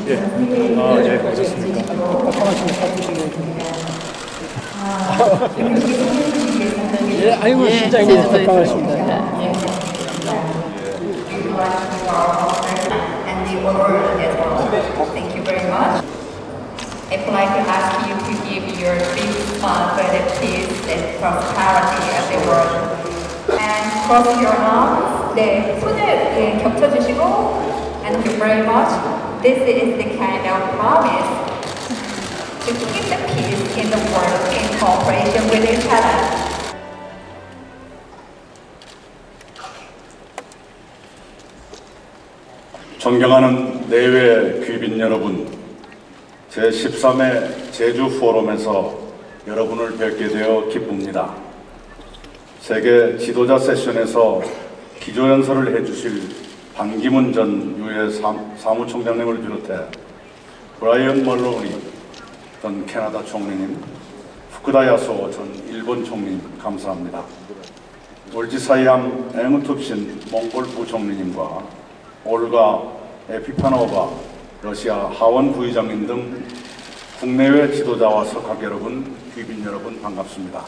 예. 예, 오셨습니까? 예, 아이고, 진짜 이거 반갑습니다. And the award as well. Thank you very much. I would like to ask you to give your big smile for the peace and prosperity of the world. And cross your arms. 네, 손을 겹쳐주시고. And thank you very much. This is the kind of promise to keep the peace in the world in cooperation with each other. 존경하는 내외 귀빈 여러분, 제13회 제주 포럼에서 여러분을 뵙게 되어 기쁩니다. 세계 지도자 세션에서 기조연설을 해주실 반기문 전 유엔 사무총장님을 비롯해 브라이언 멀로니 전 캐나다 총리님, 후쿠다 야소 전 일본 총리님 감사합니다. 올지사이암 앵우툽신 몽골 부총리님과 올가 에피파노바 러시아 하원 부의장님 등 국내외 지도자와 석학 여러분, 귀빈 여러분 반갑습니다.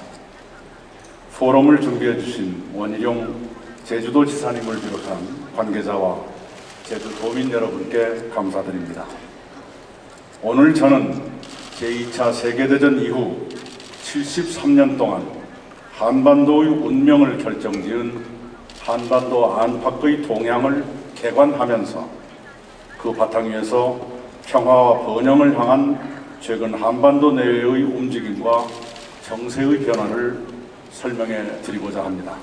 포럼을 준비해 주신 원희룡 제주도 지사님을 비롯한 관계자와 제주 도민 여러분께 감사드립니다. 오늘 저는 제2차 세계대전 이후 73년 동안 한반도의 운명을 결정지은 한반도 안팎의 동향을 개관하면서 그 바탕 위에서 평화와 번영을 향한 최근 한반도 내외의 움직임과 정세의 변화를 설명해 드리고자 합니다.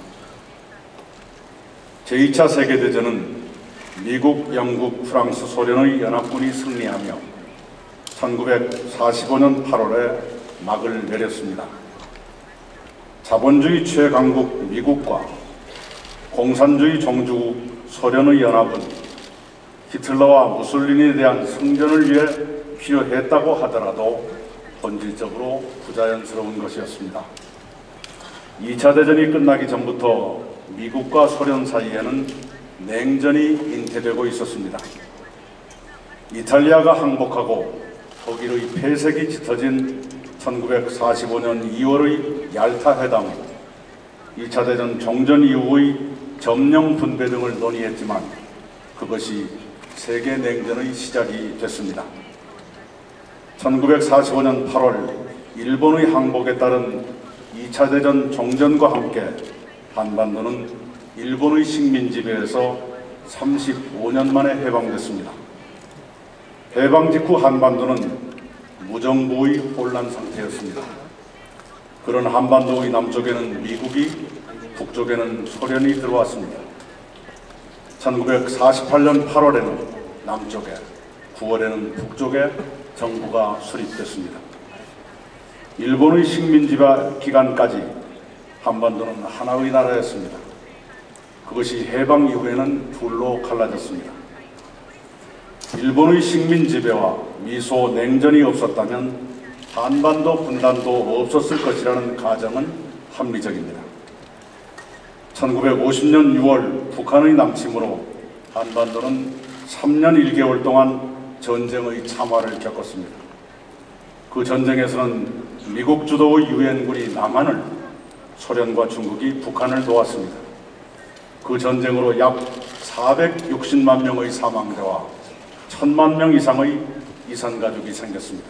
제2차 세계대전은 미국, 영국, 프랑스, 소련의 연합군이 승리하며 1945년 8월에 막을 내렸습니다. 자본주의 최강국 미국과 공산주의 종주국 소련의 연합은 히틀러와 무솔리니에 대한 승전을 위해 필요했다고 하더라도 본질적으로 부자연스러운 것이었습니다. 2차 대전이 끝나기 전부터 미국과 소련 사이에는 냉전이 잉태되고 있었습니다. 이탈리아가 항복하고 독일의 폐색이 짙어진 1945년 2월의 얄타 회담, 2차 대전 종전 이후의 점령 분배 등을 논의했지만 그것이 세계 냉전의 시작이 됐습니다. 1945년 8월 일본의 항복에 따른 2차 대전 종전과 함께 한반도는 일본의 식민 지배에서 35년 만에 해방됐습니다. 해방 직후 한반도는 무정부의 혼란 상태였습니다. 그런 한반도의 남쪽에는 미국이, 북쪽에는 소련이 들어왔습니다. 1948년 8월에는 남쪽에, 9월에는 북쪽에 정부가 수립됐습니다. 일본의 식민지배 기간까지 한반도는 하나의 나라였습니다. 그것이 해방 이후에는 둘로 갈라졌습니다. 일본의 식민지배와 미소 냉전이 없었다면 한반도 분단도 없었을 것이라는 가정은 합리적입니다. 1950년 6월 북한의 남침으로 한반도는 3년 1개월 동안 전쟁의 참화를 겪었습니다. 그 전쟁에서는 미국 주도의 유엔군이 남한을, 소련과 중국이 북한을 도왔습니다. 그 전쟁으로 약 460만 명의 사망자와 1000만 명 이상의 이산가족이 생겼습니다.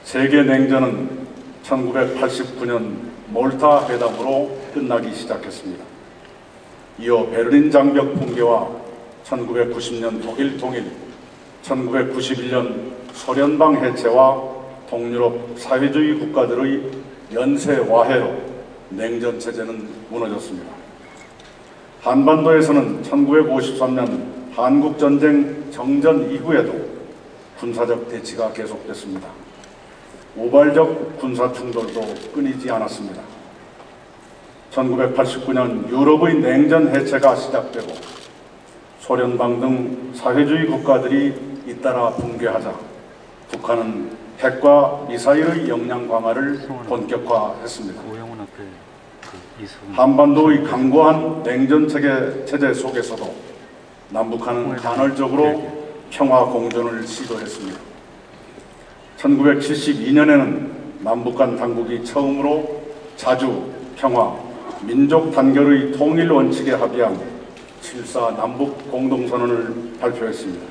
세계 냉전은 1989년 몰타 회담으로 끝나기 시작했습니다. 이어 베를린 장벽 붕괴와 1990년 독일 통일, 1991년 소련방 해체와 동유럽 사회주의 국가들의 연쇄 와해로 냉전 체제는 무너졌습니다. 한반도에서는 1953년 한국전쟁 정전 이후에도 군사적 대치가 계속됐습니다. 우발적 군사 충돌도 끊이지 않았습니다. 1989년 유럽의 냉전 해체가 시작되고 소련방 등 사회주의 국가들이 잇따라 붕괴하자 북한은 핵과 미사일의 역량 강화를 본격화했습니다. 한반도의 강고한 냉전 체제 속에서도 남북한은 간헐적으로 평화 공존을 시도했습니다. 1972년에는 남북 간 당국이 처음으로 자주, 평화, 민족 단결의 통일 원칙에 합의한 7.4 남북 공동선언을 발표했습니다.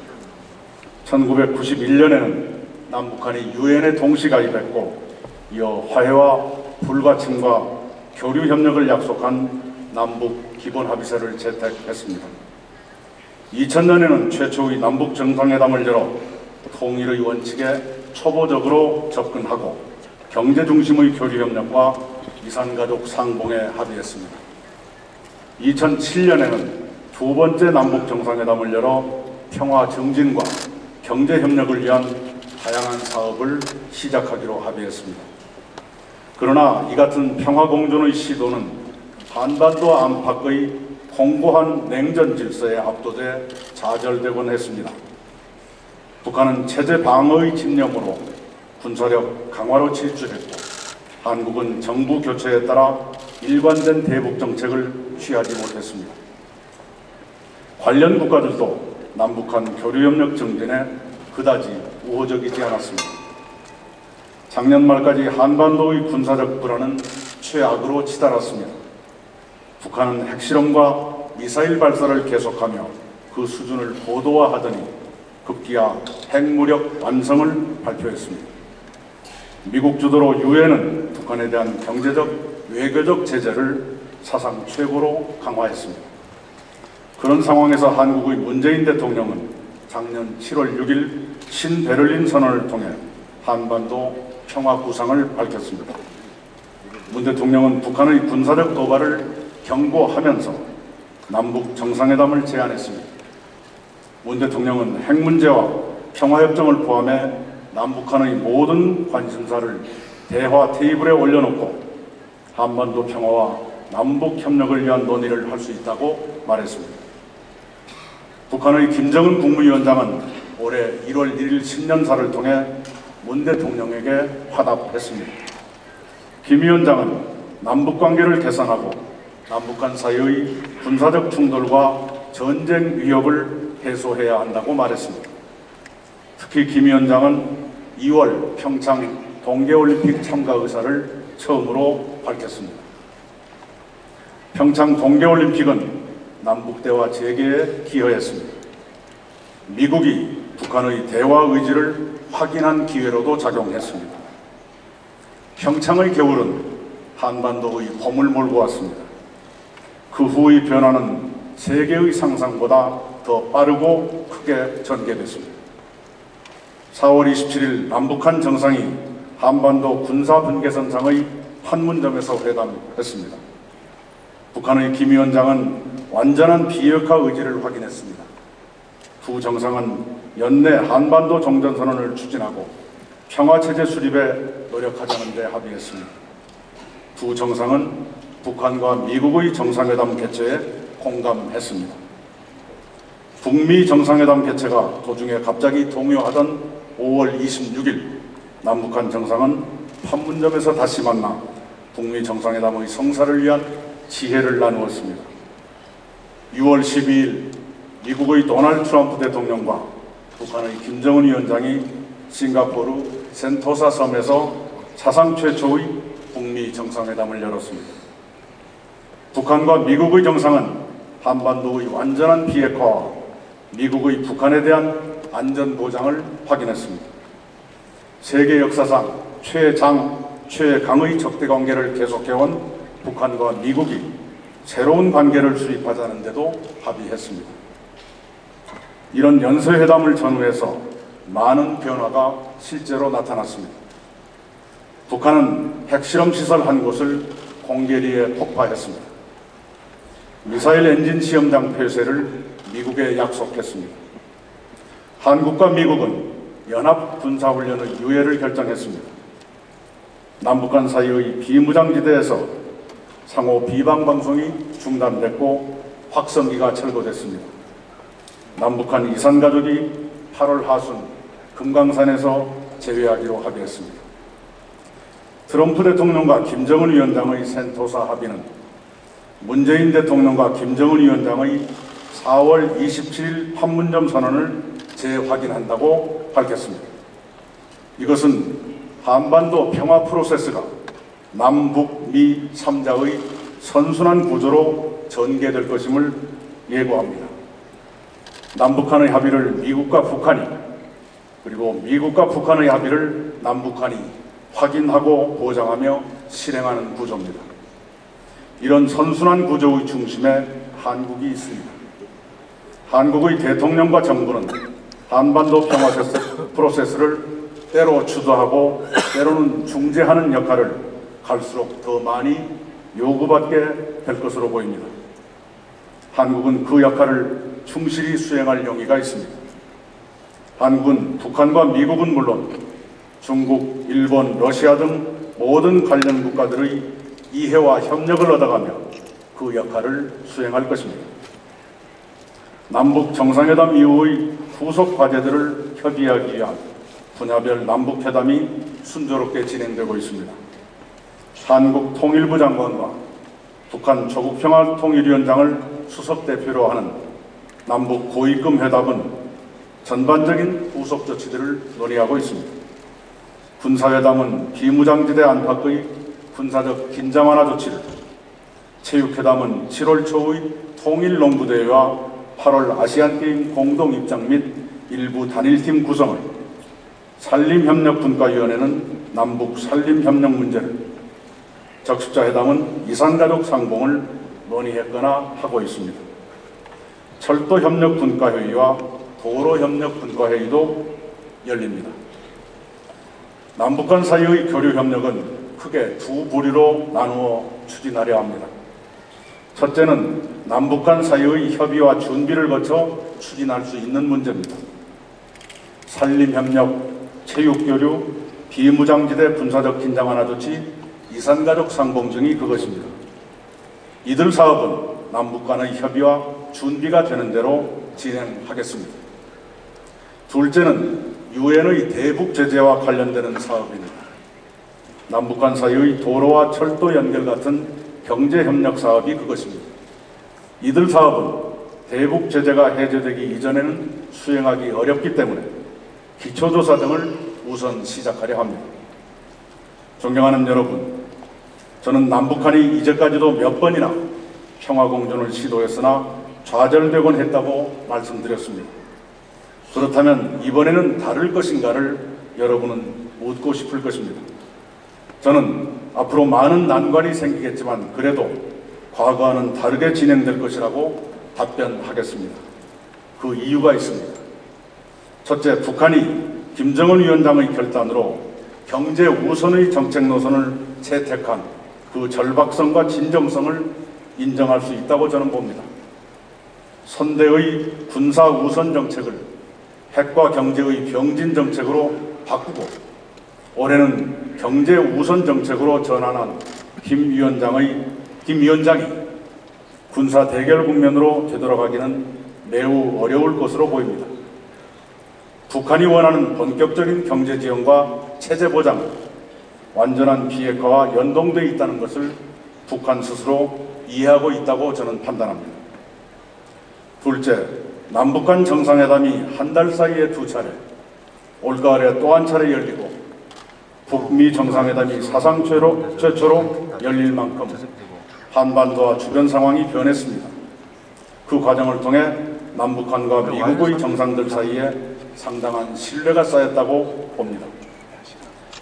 1991년에는 남북한이 유엔에 동시 가입했고, 이어 화해와 불가침과 교류 협력을 약속한 남북 기본 합의서를 채택했습니다. 2000년에는 최초의 남북 정상회담을 열어 통일의 원칙에 초보적으로 접근하고 경제 중심의 교류 협력과 이산가족 상봉에 합의했습니다. 2007년에는 두 번째 남북 정상회담을 열어 평화 정진과 경제 협력을 위한 다양한 사업을 시작하기로 합의했습니다. 그러나 이 같은 평화 공존의 시도는 한반도 안팎의 공고한 냉전 질서에 압도돼 좌절되곤 했습니다. 북한은 체제 방어의 집념으로 군사력 강화로 질주했고, 한국은 정부 교체에 따라 일관된 대북 정책을 취하지 못했습니다. 관련 국가들도 남북한 교류협력 정진에 그다지 우호적이지 않았습니다. 작년 말까지 한반도의 군사적 불안은 최악으로 치달았습니다. 북한은 핵실험과 미사일 발사를 계속하며 그 수준을 고도화하더니 급기야 핵무력 완성을 발표했습니다. 미국 주도로 유엔은 북한에 대한 경제적, 외교적 제재를 사상 최고로 강화했습니다. 그런 상황에서 한국의 문재인 대통령은 작년 7월 6일 신베를린 선언을 통해 한반도 평화 구상을 밝혔습니다. 문 대통령은 북한의 군사적 도발을 경고하면서 남북 정상회담을 제안했습니다. 문 대통령은 핵 문제와 평화협정을 포함해 남북한의 모든 관심사를 대화 테이블에 올려놓고 한반도 평화와 남북 협력을 위한 논의를 할 수 있다고 말했습니다. 북한의 김정은 국무위원장은 올해 1월 1일 신년사를 통해 문 대통령에게 화답했습니다. 김 위원장은 남북관계를 개선하고 남북한 사이의 군사적 충돌과 전쟁 위협을 해소해야 한다고 말했습니다. 특히 김 위원장은 2월 평창 동계올림픽 참가 의사를 처음으로 밝혔습니다. 평창 동계올림픽은 남북대화 재개에 기여했습니다. 미국이 북한의 대화 의지를 확인한 기회로도 작용했습니다. 평창의 겨울은 한반도의 봄을 몰고 왔습니다. 그 후의 변화는 세계의 상상보다 더 빠르고 크게 전개됐습니다. 4월 27일 남북한 정상이 한반도 군사분계선상의 판문점에서 회담했습니다. 북한의 김 위원장은 완전한 비핵화 의지를 확인했습니다. 두 정상은 연내 한반도 종전선언을 추진하고 평화체제 수립에 노력하자는 데 합의했습니다. 두 정상은 북한과 미국의 정상회담 개최에 공감했습니다. 북미 정상회담 개최가 도중에 갑자기 동요하던 5월 26일 남북한 정상은 판문점에서 다시 만나 북미 정상회담의 성사를 위한 지혜를 나누었습니다. 6월 12일 미국의 도널드 트럼프 대통령과 북한의 김정은 위원장이 싱가포르 센토사 섬에서 사상 최초의 북미 정상회담을 열었습니다. 북한과 미국의 정상은 한반도의 완전한 비핵화와 미국의 북한에 대한 안전 보장을 확인했습니다. 세계 역사상 최강의 적대 관계를 계속해온 북한과 미국이 새로운 관계를 수립하자는 데도 합의했습니다. 이런 연쇄회담을 전후해서 많은 변화가 실제로 나타났습니다. 북한은 핵실험시설 한 곳을 공개리에 폭파했습니다. 미사일 엔진 시험장 폐쇄를 미국에 약속했습니다. 한국과 미국은 연합 군사훈련의 유예를 결정했습니다. 남북한 사이의 비무장지대에서 상호 비방방송이 중단됐고 확성기가 철거됐습니다. 남북한 이산가족이 8월 하순 금강산에서 재회하기로 합의했습니다. 트럼프 대통령과 김정은 위원장의 센토사 합의는 문재인 대통령과 김정은 위원장의 4월 27일 판문점 선언을 재확인한다고 밝혔습니다. 이것은 한반도 평화 프로세스가 남북 미 3자의 선순환 구조로 전개될 것임을 예고합니다. 남북한의 합의를 미국과 북한이, 그리고 미국과 북한의 합의를 남북한이 확인하고 보장하며 실행하는 구조입니다. 이런 선순환 구조의 중심에 한국이 있습니다. 한국의 대통령과 정부는 한반도 평화 프로세스를 때로 주도하고 때로는 중재하는 역할을 갈수록 더 많이 요구받게 될 것으로 보입니다. 한국은 그 역할을 충실히 수행할 용의가 있습니다. 한국은 북한과 미국은 물론 중국, 일본, 러시아 등 모든 관련 국가들의 이해와 협력을 얻어가며 그 역할을 수행할 것입니다. 남북 정상회담 이후의 후속 과제들을 협의하기 위한 분야별 남북회담이 순조롭게 진행되고 있습니다. 한국 통일부 장관과 북한 조국평화통일위원장을 수석대표로 하는 남북 고위급 회담은 전반적인 후속 조치들을 논의하고 있습니다. 군사회담은 비무장지대 안팎의 군사적 긴장 완화 조치를, 체육회담은 7월 초의 통일농구대회와 8월 아시안게임 공동입장 및 일부 단일팀 구성을, 산림협력분과위원회는 남북 산림협력 문제를, 적십자회담은 이산가족 상봉을 논의했거나 하고 있습니다. 철도협력분과회의와 도로협력분과회의도 열립니다. 남북한 사이의 교류협력은 크게 두 부류로 나누어 추진하려 합니다. 첫째는 남북한 사이의 협의와 준비를 거쳐 추진할 수 있는 문제입니다. 산림협력, 체육교류, 비무장지대 군사적 긴장 완화 조치, 이산가족 상봉 등이 그것입니다. 이들 사업은 남북 간의 협의와 준비가 되는 대로 진행하겠습니다. 둘째는 유엔의 대북 제재와 관련되는 사업입니다. 남북 간 사이의 도로와 철도 연결 같은 경제협력 사업이 그것입니다. 이들 사업은 대북 제재가 해제되기 이전에는 수행하기 어렵기 때문에 기초조사 등을 우선 시작하려 합니다. 존경하는 여러분, 저는 남북한이 이제까지도 몇 번이나 평화공존을 시도했으나 좌절되곤 했다고 말씀드렸습니다. 그렇다면 이번에는 다를 것인가를 여러분은 묻고 싶을 것입니다. 저는 앞으로 많은 난관이 생기겠지만 그래도 과거와는 다르게 진행될 것이라고 답변하겠습니다. 그 이유가 있습니다. 첫째, 북한이 김정은 위원장의 결단으로 경제 우선의 정책 노선을 채택한 그 절박성과 진정성을 인정할 수 있다고 저는 봅니다. 선대의 군사 우선 정책을 핵과 경제의 병진 정책으로 바꾸고 올해는 경제 우선 정책으로 전환한 김 위원장이 군사 대결 국면으로 되돌아가기는 매우 어려울 것으로 보입니다. 북한이 원하는 본격적인 경제 지원과 체제 보장은 완전한 비핵화와 연동되어 있다는 것을 북한 스스로 이해하고 있다고 저는 판단합니다. 둘째, 남북한 정상회담이 한 달 사이에 2차례, 올가을에 또 한 차례 열리고 북미 정상회담이 사상 최초로 열릴 만큼 한반도와 주변 상황이 변했습니다. 그 과정을 통해 남북한과 미국의 정상들 사이에 상당한 신뢰가 쌓였다고 봅니다.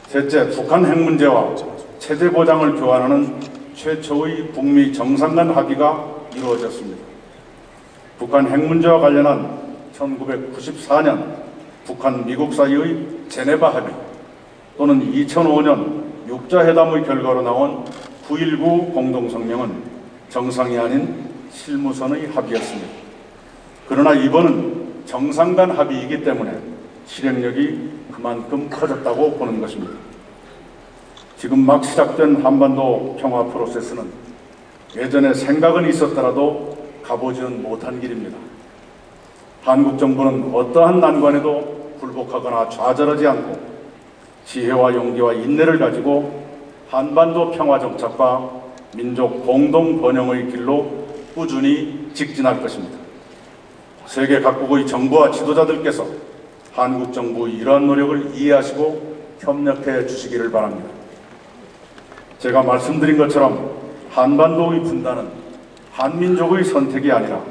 셋째, 북한 핵 문제와 체제 보장을 교환하는 최초의 북미 정상 간 합의가 이루어졌습니다. 북한 핵 문제와 관련한 1994년 북한 미국 사이의 제네바 합의 또는 2005년 육자회담의 결과로 나온 9.19 공동성명은 정상이 아닌 실무선의 합의였습니다. 그러나 이번은 정상 간 합의이기 때문에 실행력이 그만큼 커졌다고 보는 것입니다. 지금 막 시작된 한반도 평화 프로세스는 예전에 생각은 있었더라도 가보지는 못한 길입니다. 한국 정부는 어떠한 난관에도 굴복하거나 좌절하지 않고 지혜와 용기와 인내를 가지고 한반도 평화 정착과 민족 공동 번영의 길로 꾸준히 직진할 것입니다. 세계 각국의 정부와 지도자들께서 한국 정부의 이러한 노력을 이해하시고 협력해 주시기를 바랍니다. 제가 말씀드린 것처럼 한반도의 분단은 한민족의 선택이 아니라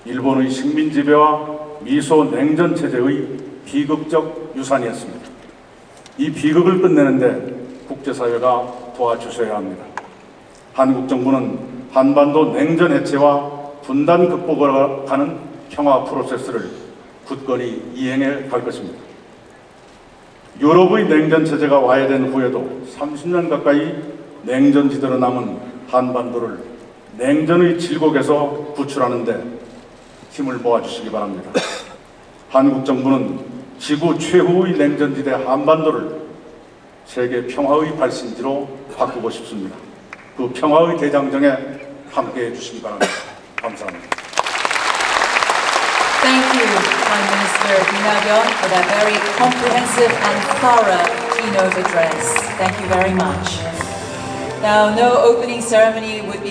일본의 식민 지배와 미소 냉전 체제의 비극적 유산이었습니다. 이 비극을 끝내는데 국제사회가 도와주셔야 합니다. 한국 정부는 한반도 냉전 해체와 분단 극복을 가는 평화 프로세스를 굳건히 이행해 갈 것입니다. 유럽의 냉전 체제가 와해된 후에도 30년 가까이 냉전지대로 남은 한반도를 냉전의 질곡에서 구출하는 데 힘을 모아주시기 바랍니다. 한국 정부는 지구 최후의 냉전지대 한반도를 세계 평화의 발신지로 바꾸고 싶습니다. 그 평화의 대장정에 함께해 주시기 바랍니다. 감사합니다. Thank you, Prime Minister Kim Nak-yeon, for that very comprehensive and thorough keynote address. Thank you very much. Now, no opening ceremony would be